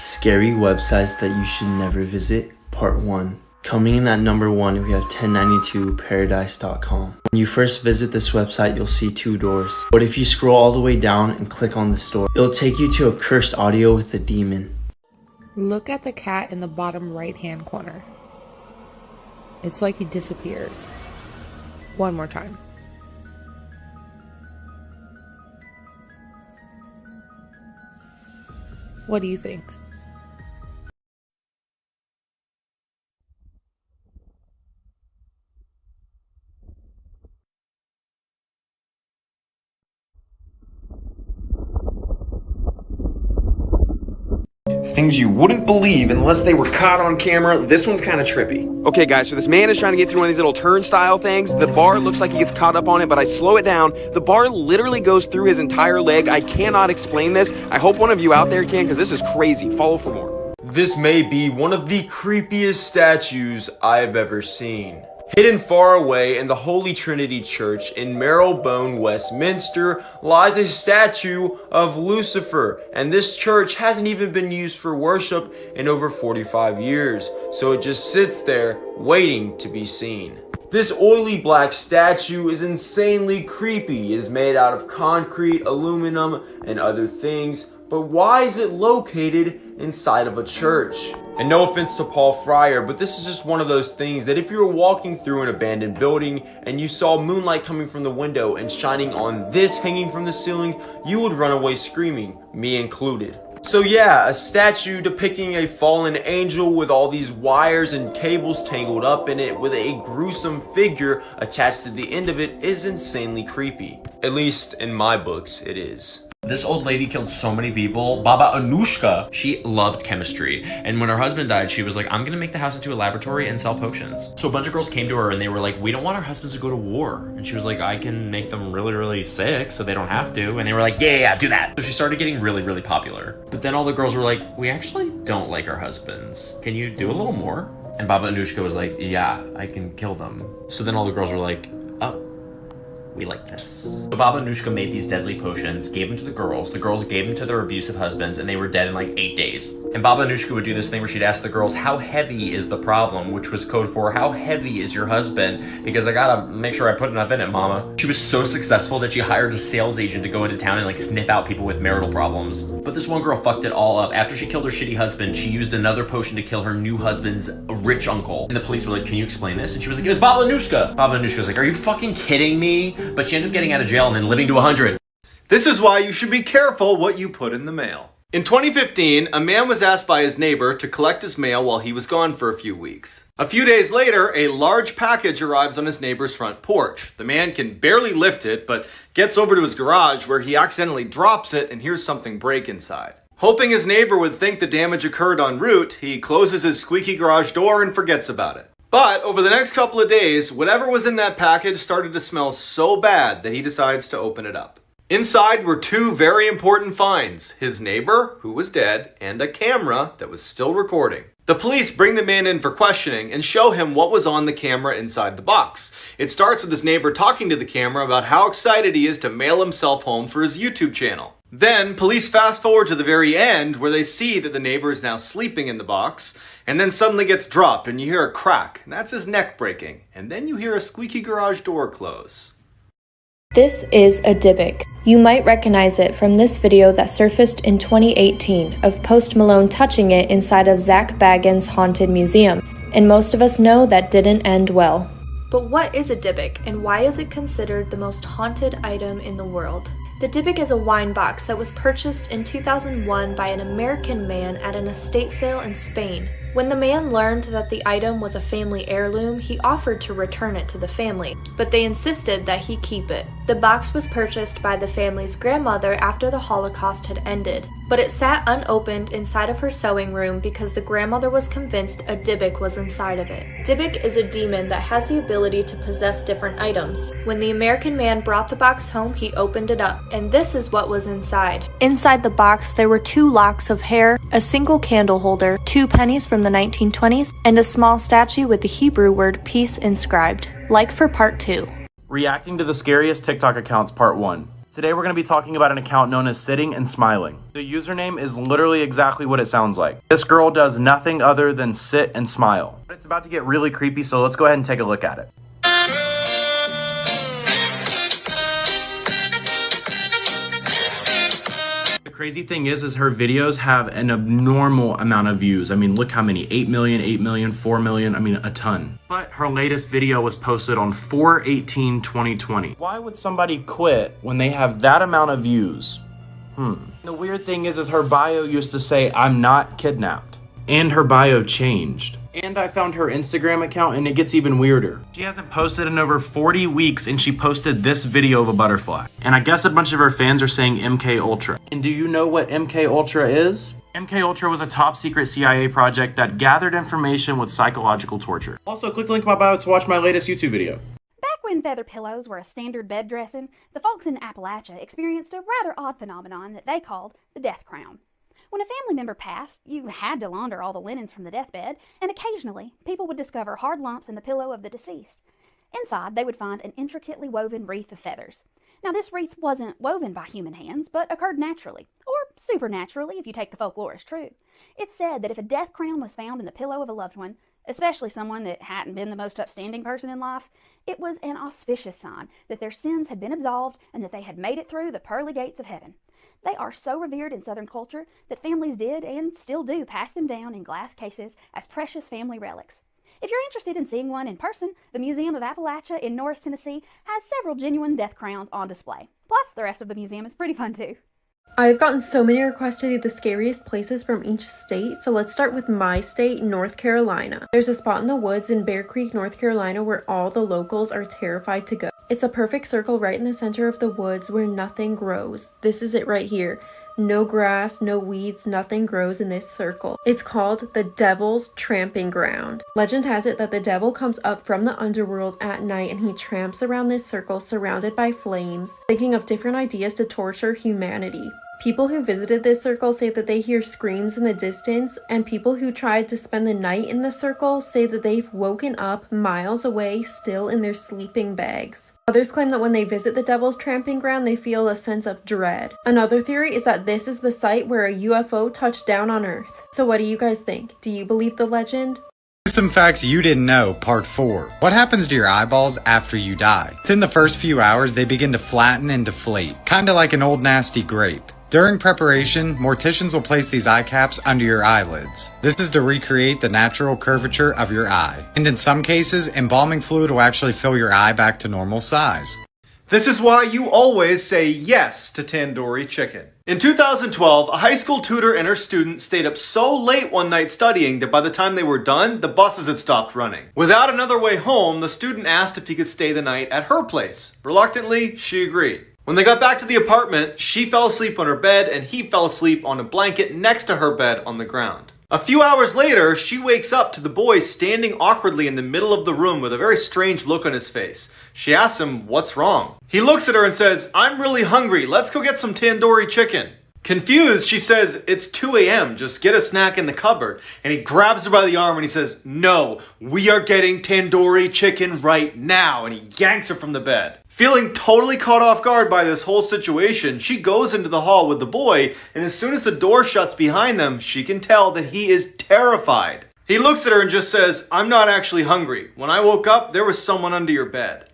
Scary websites that you should never visit, part 1. Coming in at number 1, we have 1092paradise.com. When you first visit this website, you'll see 2 doors. But if you scroll all the way down and click on this door, it'll take you to a cursed audio with a demon. Look at the cat in the bottom right-hand corner. It's like he disappears. One more time. What do you think? Things you wouldn't believe unless they were caught on camera. This one's kind of trippy. Okay guys, so this man is trying to get through one of these little turnstile things. The bar looks like he gets caught up on it, but I slow it down. The bar literally goes through his entire leg. I cannot explain this. I hope one of you out there can, because this is crazy. Follow for more. This may be one of the creepiest statues I've ever seen. Hidden far away in the Holy Trinity Church in Marylebone, Westminster, lies a statue of Lucifer, and this church hasn't even been used for worship in over 45 years, so it just sits there waiting to be seen. This oily black statue is insanely creepy. It is made out of concrete, aluminum, and other things, but why is it located inside of a church? And no offense to Paul Fryer, but this is just one of those things that if you were walking through an abandoned building and you saw moonlight coming from the window and shining on this hanging from the ceiling, you would run away screaming, me included. So yeah, a statue depicting a fallen angel with all these wires and cables tangled up in it with a gruesome figure attached to the end of it is insanely creepy. At least in my books, it is. This old lady killed so many people. Baba Anushka, she loved chemistry. And when her husband died, she was like, I'm gonna make the house into a laboratory and sell potions. So a bunch of girls came to her and they were like, we don't want our husbands to go to war. And she was like, I can make them really, really sick so they don't have to. And they were like, yeah, do that. So she started getting really, really popular. But then all the girls were like, we actually don't like our husbands. Can you do a little more? And Baba Anushka was like, yeah, I can kill them. So then all the girls were like, oh, we like this. So Baba Anushka made these deadly potions, gave them to the girls gave them to their abusive husbands, and they were dead in like 8 days. And Baba Anushka would do this thing where she'd ask the girls, how heavy is the problem? Which was code for, how heavy is your husband? Because I gotta make sure I put enough in it, mama. She was so successful that she hired a sales agent to go into town and like sniff out people with marital problems. But this one girl fucked it all up. After she killed her shitty husband, she used another potion to kill her new husband's rich uncle. And the police were like, can you explain this? And she was like, it was Baba Anushka. Baba Anushka was like, are you fucking kidding me? But she ended up getting out of jail and then living to 100. This is why you should be careful what you put in the mail. In 2015, a man was asked by his neighbor to collect his mail while he was gone for a few weeks. A few days later, a large package arrives on his neighbor's front porch. The man can barely lift it, but gets over to his garage where he accidentally drops it and hears something break inside. Hoping his neighbor would think the damage occurred en route, he closes his squeaky garage door and forgets about it. But over the next couple of days, whatever was in that package started to smell so bad that he decides to open it up. Inside were 2 very important finds, his neighbor, who was dead, and a camera that was still recording. The police bring the man in for questioning and show him what was on the camera inside the box. It starts with his neighbor talking to the camera about how excited he is to mail himself home for his YouTube channel. Then, police fast forward to the very end where they see that the neighbor is now sleeping in the box, and then suddenly gets dropped and you hear a crack, and that's his neck breaking. And then you hear a squeaky garage door close. This is a Dybbuk. You might recognize it from this video that surfaced in 2018 of Post Malone touching it inside of Zach Bagans' Haunted Museum, and most of us know that didn't end well. But what is a Dybbuk, and why is it considered the most haunted item in the world? The Dybbuk is a wine box that was purchased in 2001 by an American man at an estate sale in Spain. When the man learned that the item was a family heirloom, he offered to return it to the family, but they insisted that he keep it. The box was purchased by the family's grandmother after the Holocaust had ended, but it sat unopened inside of her sewing room because the grandmother was convinced a Dybbuk was inside of it. Dybbuk is a demon that has the ability to possess different items. When the American man brought the box home, he opened it up, and this is what was inside. Inside the box, there were 2 locks of hair, a single candle holder, 2 pennies from the 1920s, and a small statue with the Hebrew word peace inscribed. Like for part 2. Reacting to the scariest TikTok accounts, part 1. Today we're going to be talking about an account known as Sitting and Smiling. The username is literally exactly what it sounds like. This girl does nothing other than sit and smile. But it's about to get really creepy, so let's go ahead and take a look at it. The crazy thing is her videos have an abnormal amount of views. I mean, look how many, 8 million, 8 million, 4 million, I mean, a ton. But her latest video was posted on 4/18/2020. Why would somebody quit when they have that amount of views? The weird thing is her bio used to say, "I'm not kidnapped." And her bio changed. And I found her Instagram account and it gets even weirder. She hasn't posted in over 40 weeks and she posted this video of a butterfly. And I guess a bunch of her fans are saying MK Ultra. And do you know what MK Ultra is? MK Ultra was a top secret CIA project that gathered information with psychological torture. Also, click the link in my bio to watch my latest YouTube video. Back when feather pillows were a standard bed dressing, the folks in Appalachia experienced a rather odd phenomenon that they called the death crown. When a family member passed, you had to launder all the linens from the deathbed, and occasionally people would discover hard lumps in the pillow of the deceased. Inside, they would find an intricately woven wreath of feathers. Now, this wreath wasn't woven by human hands, but occurred naturally, or supernaturally if you take the folklore as true. It's said that if a death crown was found in the pillow of a loved one, especially someone that hadn't been the most upstanding person in life, it was an auspicious sign that their sins had been absolved and that they had made it through the pearly gates of heaven. They are so revered in Southern culture that families did and still do pass them down in glass cases as precious family relics. If you're interested in seeing one in person, the Museum of Appalachia in Norris, Tennessee has several genuine death crowns on display. Plus, the rest of the museum is pretty fun too. I've gotten so many requests to do the scariest places from each state, so let's start with my state, North Carolina. There's a spot in the woods in Bear Creek, North Carolina where all the locals are terrified to go. It's a perfect circle right in the center of the woods where nothing grows. This is it right here. No grass, no weeds, nothing grows in this circle. It's called the Devil's Tramping Ground. Legend has it that the devil comes up from the underworld at night and he tramps around this circle surrounded by flames, thinking of different ideas to torture humanity. People who visited this circle say that they hear screams in the distance, and people who tried to spend the night in the circle say that they've woken up miles away still in their sleeping bags. Others claim that when they visit the Devil's Tramping Ground, they feel a sense of dread. Another theory is that this is the site where a UFO touched down on Earth. So what do you guys think? Do you believe the legend? Some facts you didn't know, part 4. What happens to your eyeballs after you die? Within the first few hours, they begin to flatten and deflate, kinda like an old nasty grape. During preparation, morticians will place these eye caps under your eyelids. This is to recreate the natural curvature of your eye. And in some cases, embalming fluid will actually fill your eye back to normal size. This is why you always say yes to tandoori chicken. In 2012, a high school tutor and her student stayed up so late one night studying that by the time they were done, the buses had stopped running. Without another way home, the student asked if he could stay the night at her place. Reluctantly, she agreed. When they got back to the apartment, she fell asleep on her bed and he fell asleep on a blanket next to her bed on the ground. A few hours later, she wakes up to the boy standing awkwardly in the middle of the room with a very strange look on his face. She asks him, "What's wrong?" He looks at her and says, "I'm really hungry. Let's go get some tandoori chicken." Confused, she says, "It's 2 a.m. Just get a snack in the cupboard." And he grabs her by the arm and he says, "No, we are getting tandoori chicken right now." And he yanks her from the bed. Feeling totally caught off guard by this whole situation, she goes into the hall with the boy, and as soon as the door shuts behind them, she can tell that he is terrified. He looks at her and just says, "I'm not actually hungry. When I woke up, there was someone under your bed."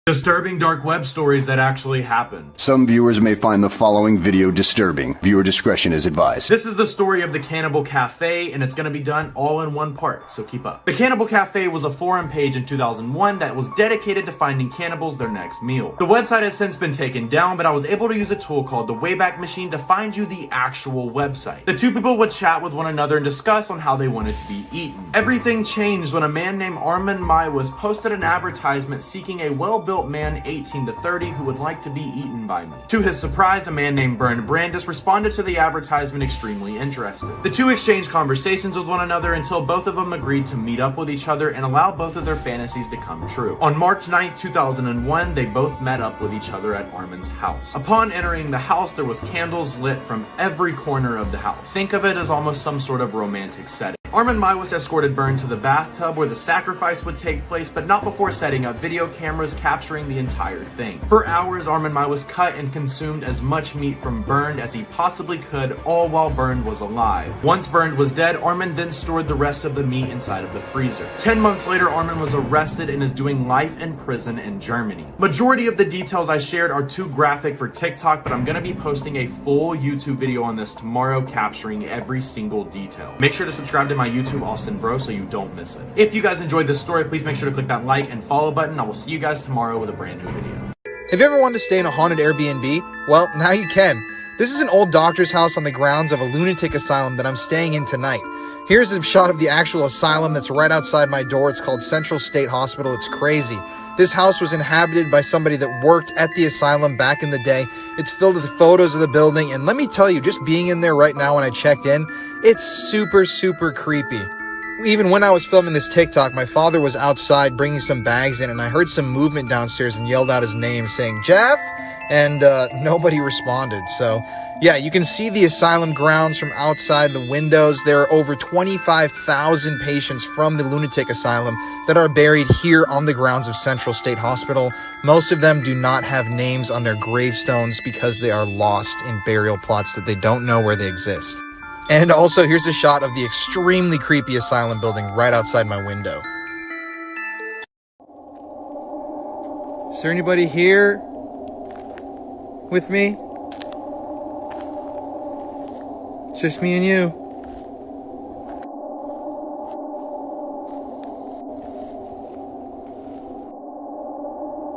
Disturbing dark web stories that actually happened. Some viewers may find the following video disturbing. Viewer discretion is advised. This is the story of the Cannibal Cafe, and it's going to be done all in one part, so keep up. The Cannibal Cafe was a forum page in 2001 that was dedicated to finding cannibals their next meal. The website has since been taken down, but I was able to use a tool called the Wayback Machine to find you the actual website. The two people would chat with one another and discuss on how they wanted to be eaten. Everything changed when a man named Armand Maiwas posted an advertisement seeking a well-built man 18 to 30 who would like to be eaten by me. To his surprise, a man named Bern Brandis responded to the advertisement extremely interested. The two exchanged conversations with one another until both of them agreed to meet up with each other and allow both of their fantasies to come true. On March 9, 2001, they both met up with each other at Armand's house. Upon entering the house, there was candles lit from every corner of the house. Think of it as almost some sort of romantic setting. Armand Maiwas escorted Byrne to the bathtub where the sacrifice would take place, but not before setting up video cameras capturing the entire thing. For hours, Armand Maiwas cut and consumed as much meat from Byrne as he possibly could, all while Byrne was alive. Once Byrne was dead, Armand then stored the rest of the meat inside of the freezer. 10 months later, Armand was arrested and is doing life in prison in Germany. Majority of the details I shared are too graphic for TikTok, but I'm gonna be posting a full YouTube video on this tomorrow capturing every single detail. Make sure to subscribe to my YouTube, Austin Bro, so you don't miss it. If you guys enjoyed this story, please make sure to click that like and follow button. I will see you guys tomorrow with a brand new video. Have you ever wanted to stay in a haunted Airbnb? Well, now you can. This is an old doctor's house on the grounds of a lunatic asylum that I'm staying in tonight. Here's a shot of the actual asylum that's right outside my door. It's called Central State Hospital. It's crazy. This house was inhabited by somebody that worked at the asylum back in the day. It's filled with photos of the building, and let me tell you, just being in there right now when I checked in, it's super, super creepy. Even when I was filming this TikTok, my father was outside bringing some bags in, and I heard some movement downstairs and yelled out his name saying, "Jeff?" And nobody responded. So yeah, you can see the asylum grounds from outside the windows. There are over 25,000 patients from the lunatic asylum that are buried here on the grounds of Central State Hospital. Most of them do not have names on their gravestones because they are lost in burial plots that they don't know where they exist. And also, here's a shot of the extremely creepy asylum building right outside my window. Is there anybody here with me? It's just me and you.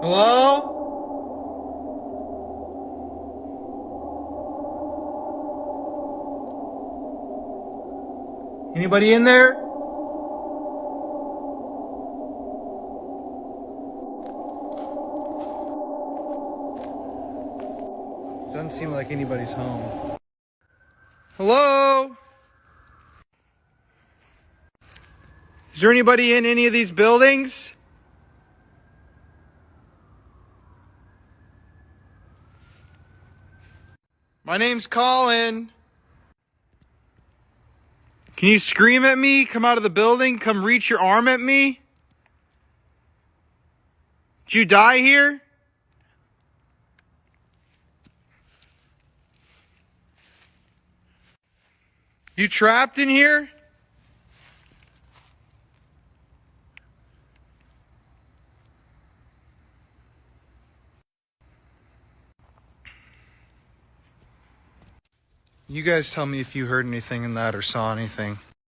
Hello? Anybody in there? Doesn't seem like anybody's home. Hello? Is there anybody in any of these buildings? My name's Colin. Can you scream at me? Come out of the building? Come reach your arm at me? Did you die here? You trapped in here? You guys tell me if you heard anything in that or saw anything.